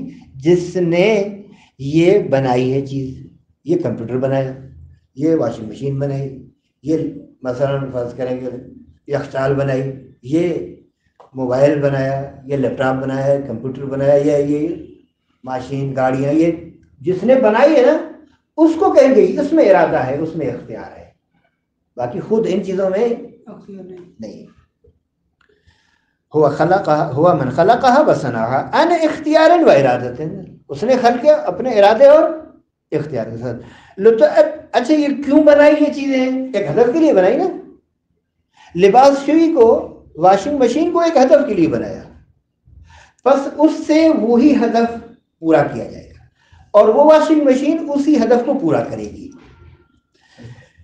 جس نے یہ بنائی ہے چیز، یہ کمپیوٹر بنایا، یہ واشنگ مشین بنائی، یہ مثلا فرض کریں گے یخچال بنائی، یہ موبائل بنایا، یہ لیپ ٹاپ بنایا، کمپیوٹر بنایا، یا یہ ماشین، گاڑیاں، یہ جس نے بنائی ہے نا اس کو کہیں گے اس میں ارادہ ہے، اس میں اختیار ہے، باقی خود ان چیزوں میں نہیں۔ ہوا من خلقها وصنعها ان اختیار و ارادت، اس نے خلق کیا اپنے ارادے اور اختیار کے ساتھ۔ اچھا یہ کیوں بنائی یہ چیزیں؟ ایک ہدف کے لیے بنائی نا، لباس شوئی کو، واشنگ مشین کو ایک ہدف کے لیے بنایا، بس اس سے وہی ہدف پورا کیا جائے گا، اور وہ واشنگ مشین اسی ہدف کو پورا کرے گی۔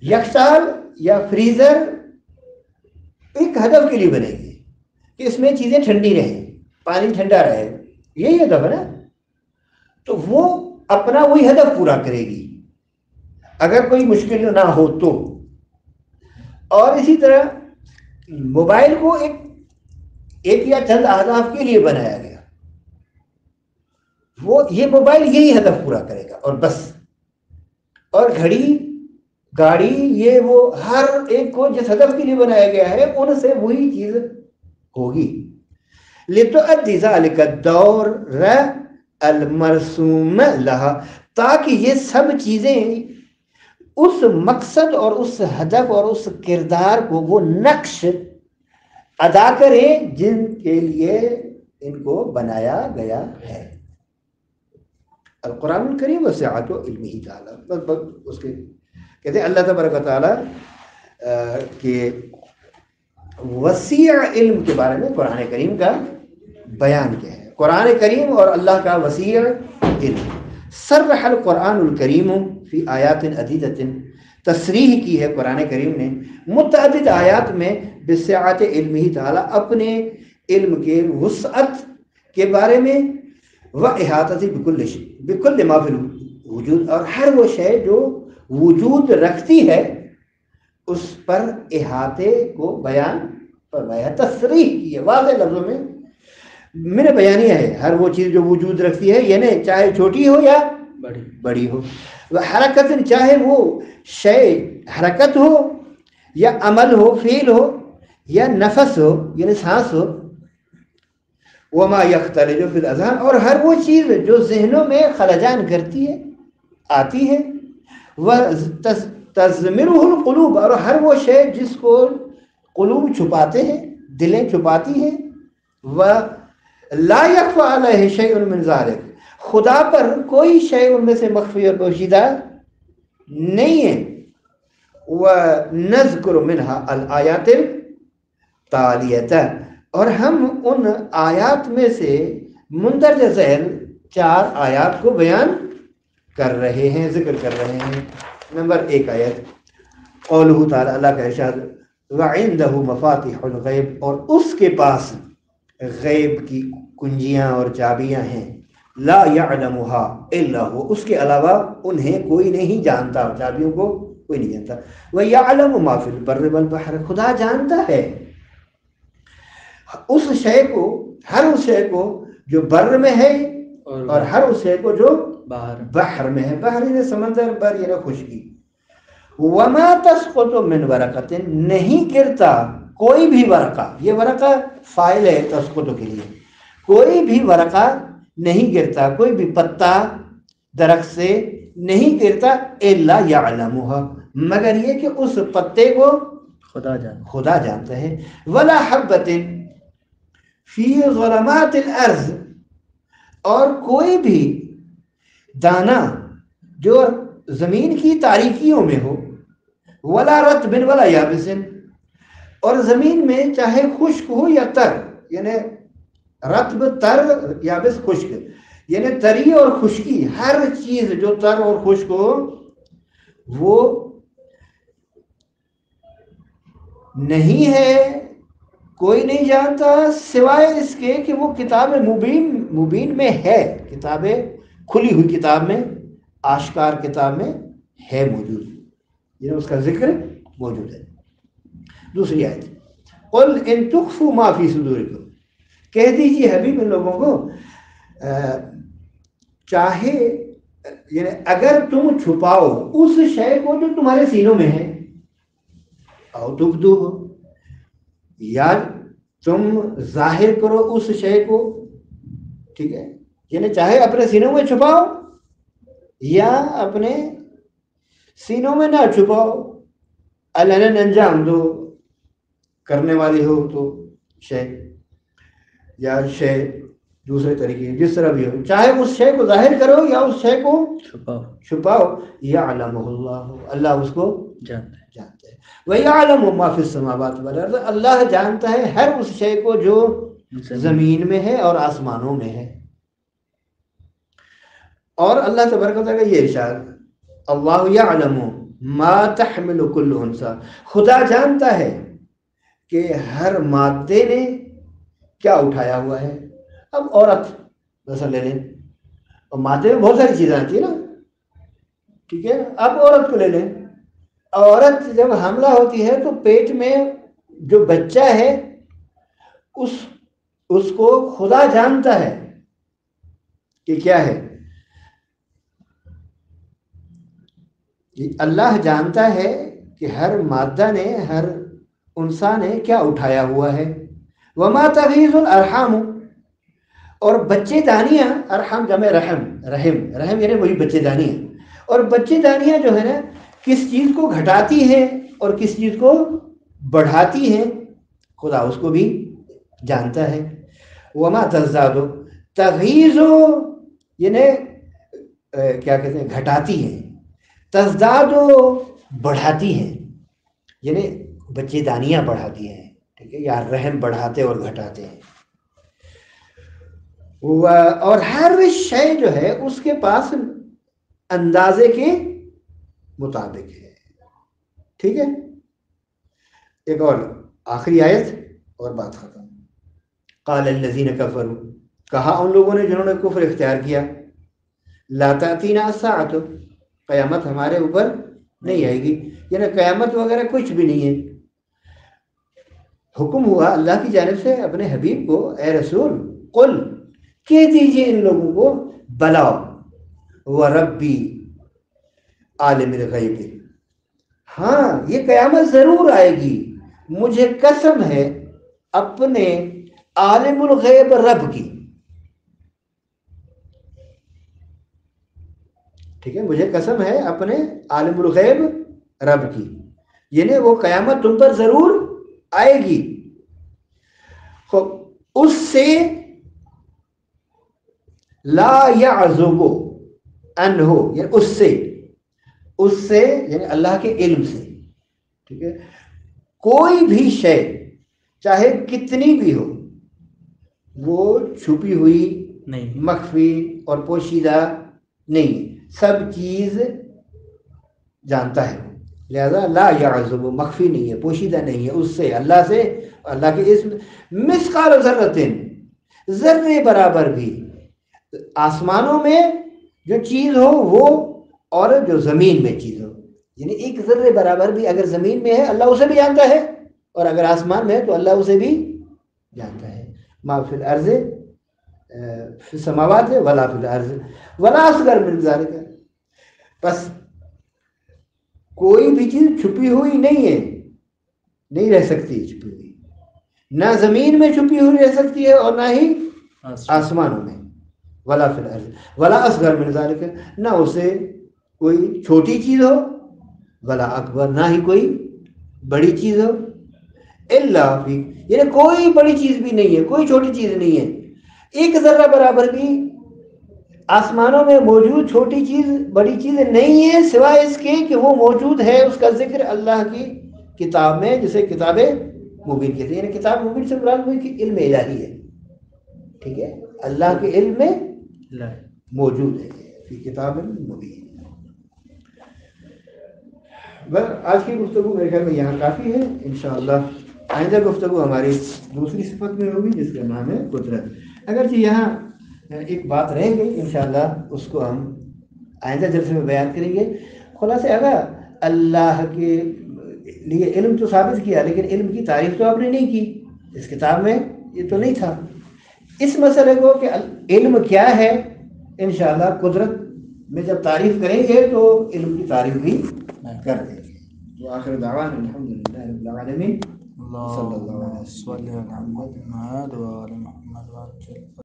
یخچال یا فریزر ایک ہدف کے لیے بنے گی کہ اس میں چیزیں ٹھنڈی رہیں، پانی ٹھنڈا رہے، یہی ہدف ہے نا، تو وہ اپنا وہی ہدف پورا کرے گی اگر کوئی مشکل نہ ہو تو۔ اور اسی طرح موبائل کو ایک یا چند اہداف کے لیے بنایا گیا، وہ یہ موبائل یہی ہدف پورا کرے گا اور بس۔ اور گھڑی، گاڑی، یہ وہ ہر ایک کو جس ہدف کے لیے بنایا گیا ہے ان سے وہی چیز ہوگی۔ لِتُؤَدِّ ذَلِكَ الدَّوْرَ الْمَرْسُومَ لَهَا، تاکہ یہ سب چیزیں اس مقصد اور اس ہدف اور اس کردار کو وہ نقش ادا کریں جن کے لیے ان کو بنایا گیا ہے۔ القرآن الکریم وسعۃ علمہ تعالیٰ، اس کے کہتے ہیں اللہ تبارک و تعالیٰ کے وسیع علم کے بارے میں قرآن کریم کا بیان کیا ہے۔ قرآن کریم اور اللہ کا وسیع علم۔ صرح القرآن الکریم فی آیات عدیدۃ، تصریح کی ہے قرآن کریم نے متعدد آیات میں بسعت علمہ تعالیٰ، اپنے علم کے وسعت کے بارے میں، وَإِحَاطَةِ بِكُلِّ مَا فِي الْوُجُودِ، اور ہر وہ شے جو وجود رکھتی ہے اس پر احاطے کو بیان فرمایا، تصریح کی ہے واضح لفظوں میں۔ میں نے بیانیہ ہے، ہر وہ چیز جو وجود رکھتی ہے، یعنی چاہے چھوٹی ہو یا بڑی ہو، حرکت، چاہے وہ شے حرکت ہو یا عمل ہو، فعل ہو یا نفس ہو یعنی سانس ہو، وما یختلج فی الاذہان، اور ہر وہ چیز جو ذہنوں میں خلجان کرتی ہے، آتی ہے، تزمرہ القلوب، اور ہر وہ شے جس کو قلوب چھپاتے ہیں، دلیں چھپاتی ہیں، ولا یخفی علیہ شیء من ذلک، خدا پر کوئی شے ان میں سے مخفی اور پوشیدہ نہیں ہے۔ وَنَذْكُرُ مِنْهَا الْآيَاتِ التَّالِيَةَ، اور ہم ان آیات میں سے مندرجہ ذیل 4 آیات کو بیان کر رہے ہیں، ذکر کر رہے ہیں۔ نمبر 1 آیت قولہ تعالی، اللہ کا ارشاد وَعِندَهُ مَفَاتِحُ الْغَيْبِ، اور اس کے پاس غیب کی کنجیاں اور چابیاں ہیں، لا يعلمها الا هو، اس کے علاوہ انہیں کوئی نہیں جانتا، چابیوں کو کوئی نہیں جانتا۔ وَيَعْلَمُ مَا فِي الْبَرِّ وَالْبَحْرِ، خدا جانتا ہے اس شے کو، ہر اس شے کو جو بر میں ہے اور ہر اس شے کو جو بحر میں ہے۔ بحر یعنی سمندر، بر یعنی خشکی۔ وَمَا تَسْقُطُ مِنْ وَرَقَةٍ، نہیں گرتا کوئی بھی ورقہ، یہ ورقہ فاعل ہے تسقط کے لیے، کوئی بھی ورقہ نہیں گرتا، کوئی بھی پتا درخت سے نہیں گرتا، الا يعلمها، مگر یہ کہ اس پتے کو خدا جانتا ہے۔ ولا حبۃ فی ظلمات الارض، اور کوئی بھی دانہ جو زمین کی تاریکیوں میں ہو، ولا رطب ولا یابس، اور زمین میں چاہے خشک ہو یا تر، یعنی رطب تر، یابس خشک، یعنی تری اور خشکی، ہر چیز جو تر اور خشک ہو وہ نہیں ہے، کوئی نہیں جانتا سوائے اس کے کہ وہ کتاب مبین میں ہے، کتاب کھلی ہوئی کتاب میں، آشکار کتاب میں ہے موجود، یعنی اس کا ذکر موجود ہے۔ دوسری آیت قل ان تخفوا ما فی صدورکم، کہہ دیجیے حبیب ان لوگوں کو چاہے یعنی اگر تم چھپاؤ اس شے کو جو تمہارے سینوں میں ہے، او تبدوہ، یا تم ظاہر کرو اس شے کو، ٹھیک ہے، یعنی چاہے اپنے سینوں میں چھپاؤ یا اپنے سینوں میں نہ چھپاؤ، علنا انجام دو، کرنے والی ہو تو شے یا شے دوسرے طریقے، جس طرح بھی ہو، چاہے اس شے کو ظاہر کرو یا اس شے کو چھپاؤ، یعلمہ اللہ، اللہ اس کو جانتا ہے۔ وَيَعْلَمُ مَا فِي السَّمَاوَاتِ وَالْأَرْضِ، اللہ جانتا ہے ہر اس شے کو جو زمین میں ہے اور آسمانوں میں ہے۔ اور اللہ تبارک و تعالیٰ کا یہ ارشاد، اللہ یعلم ما تحمل کل انثی، خدا جانتا ہے کہ ہر مادے نے کیا اٹھایا ہوا ہے۔ اب عورت مثلا لے لیں، اور مادے میں بہت ساری چیزیں آتی ہیں نا، ٹھیک ہے، اب عورت کو لے لیں، عورت جب حاملہ ہوتی ہے تو پیٹ میں جو بچہ ہے اس کو خدا جانتا ہے کہ کیا ہے، اللہ جانتا ہے کہ ہر مادہ نے، ہر انسا نے کیا اٹھایا ہوا ہے۔ وما تغیض الارحام، اور بچے دانیاں، ارحام جمع رحم، رحم یعنی وہی بچے دانیاں، اور بچے دانیاں جو ہے نا کس چیز کو گھٹاتی ہیں اور کس چیز کو بڑھاتی ہیں، خدا اس کو بھی جانتا ہے۔ وما تزداد، تغیض یعنی کیا کہتے ہیں، گھٹاتی ہیں، تزداد بڑھاتی ہیں، یعنی بچے دانیاں بڑھاتی ہیں، ٹھیک ہے، یا رحم بڑھاتے اور گھٹاتے ہیں۔ اور ہر شے جو ہے اس کے پاس اندازے کے مطابق ہے، ٹھیک ہے۔ ایک اور آخری آیت اور بات ختم۔ قال الذین کفروا، کہا ان لوگوں نے جنہوں نے کفر اختیار کیا، لا تأتینا الساعۃ، قیامت ہمارے اوپر نہیں آئے گی، یعنی قیامت وغیرہ کچھ بھی نہیں ہے۔ حکم ہوا اللہ کی جانب سے اپنے حبیب کو، اے رسول قل، کہہ دیجئے ان لوگوں کو، بلا وربی عالم الغیب، ہاں یہ قیامت ضرور آئے گی، مجھے قسم ہے اپنے عالم الغیب رب کی، ٹھیک ہے، مجھے قسم ہے اپنے عالم الغیب رب کی، یعنی وہ قیامت تم پر ضرور آئے گی، اس سے لا یعزب عنہ، یعنی اس سے یعنی اللہ کے علم سے، ٹھیک ہے، کوئی بھی شے چاہے کتنی بھی ہو وہ چھپی ہوئی نہیں، مخفی اور پوشیدہ نہیں ہے، سب چیز جانتا ہے، لہذا لا یعزب مخفی نہیں ہے، پوشیدہ نہیں ہے اس سے، اللہ سے، اللہ کے اسم مثقال ذرۃ ذرے برابر بھی، آسمانوں میں جو چیز ہو وہ اور جو زمین میں چیز ہو، یعنی ایک ذرے برابر بھی اگر زمین میں ہے اللہ اسے بھی جانتا ہے، اور اگر آسمان میں ہے تو اللہ اسے بھی جانتا ہے۔ ما فی الارض فی السماوات ولا فی الارض ولا اصغر من ذلک، بس کوئی بھی چیز چھپی ہوئی نہیں ہے، نہیں رہ سکتی چھپی ہوئی، نہ زمین میں چھپی ہوئی رہ سکتی ہے اور نہ ہی آسمانوں میں، ولا فی الارض ولا اصغر من ذلک، نہ اسے کوئی چھوٹی چیز ہو، ولا اکبر نہ ہی کوئی بڑی چیز ہو، الا فی، یعنی کوئی بڑی چیز بھی نہیں ہے، کوئی چھوٹی چیز نہیں ہے، ایک ذرہ برابر بھی آسمانوں میں موجود چھوٹی چیز بڑی چیز نہیں ہے، سوائے اس کے کہ وہ موجود ہے، اس کا ذکر اللہ کی کتاب میں، جسے کتاب مبین کہتے ہیں، یعنی کتاب مبین سے مراد ہوئی کہ علم الہی ہے، ٹھیک ہے، اللہ کے علم میں موجود ہے فی کتاب مبین۔ بس آج کی گفتگو میرے خیال میں یہاں کافی ہے، انشاءاللہ آئندہ گفتگو ہماری دوسری صفت میں ہوگی جس کا نام ہے قدرت۔ اگرچہ یہاں ایک بات رہ گئی، انشاءاللہ اس کو ہم آئندہ جلسے میں بیان کریں گے۔ خلاصہ اگر اللہ کے لیے علم تو ثابت کیا، لیکن علم کی تعریف تو آپ نے نہیں کی، اس کتاب میں یہ تو نہیں تھا۔ اس مسئلے کو کہ علم کیا ہے انشاءاللہ قدرت میں جب تعریف کریں گے تو علم کی تعریف بھی کر دیں گے۔ وآخر دعوانا الحمدللہ رب العالمین، صلی اللہ علیہ وسلم۔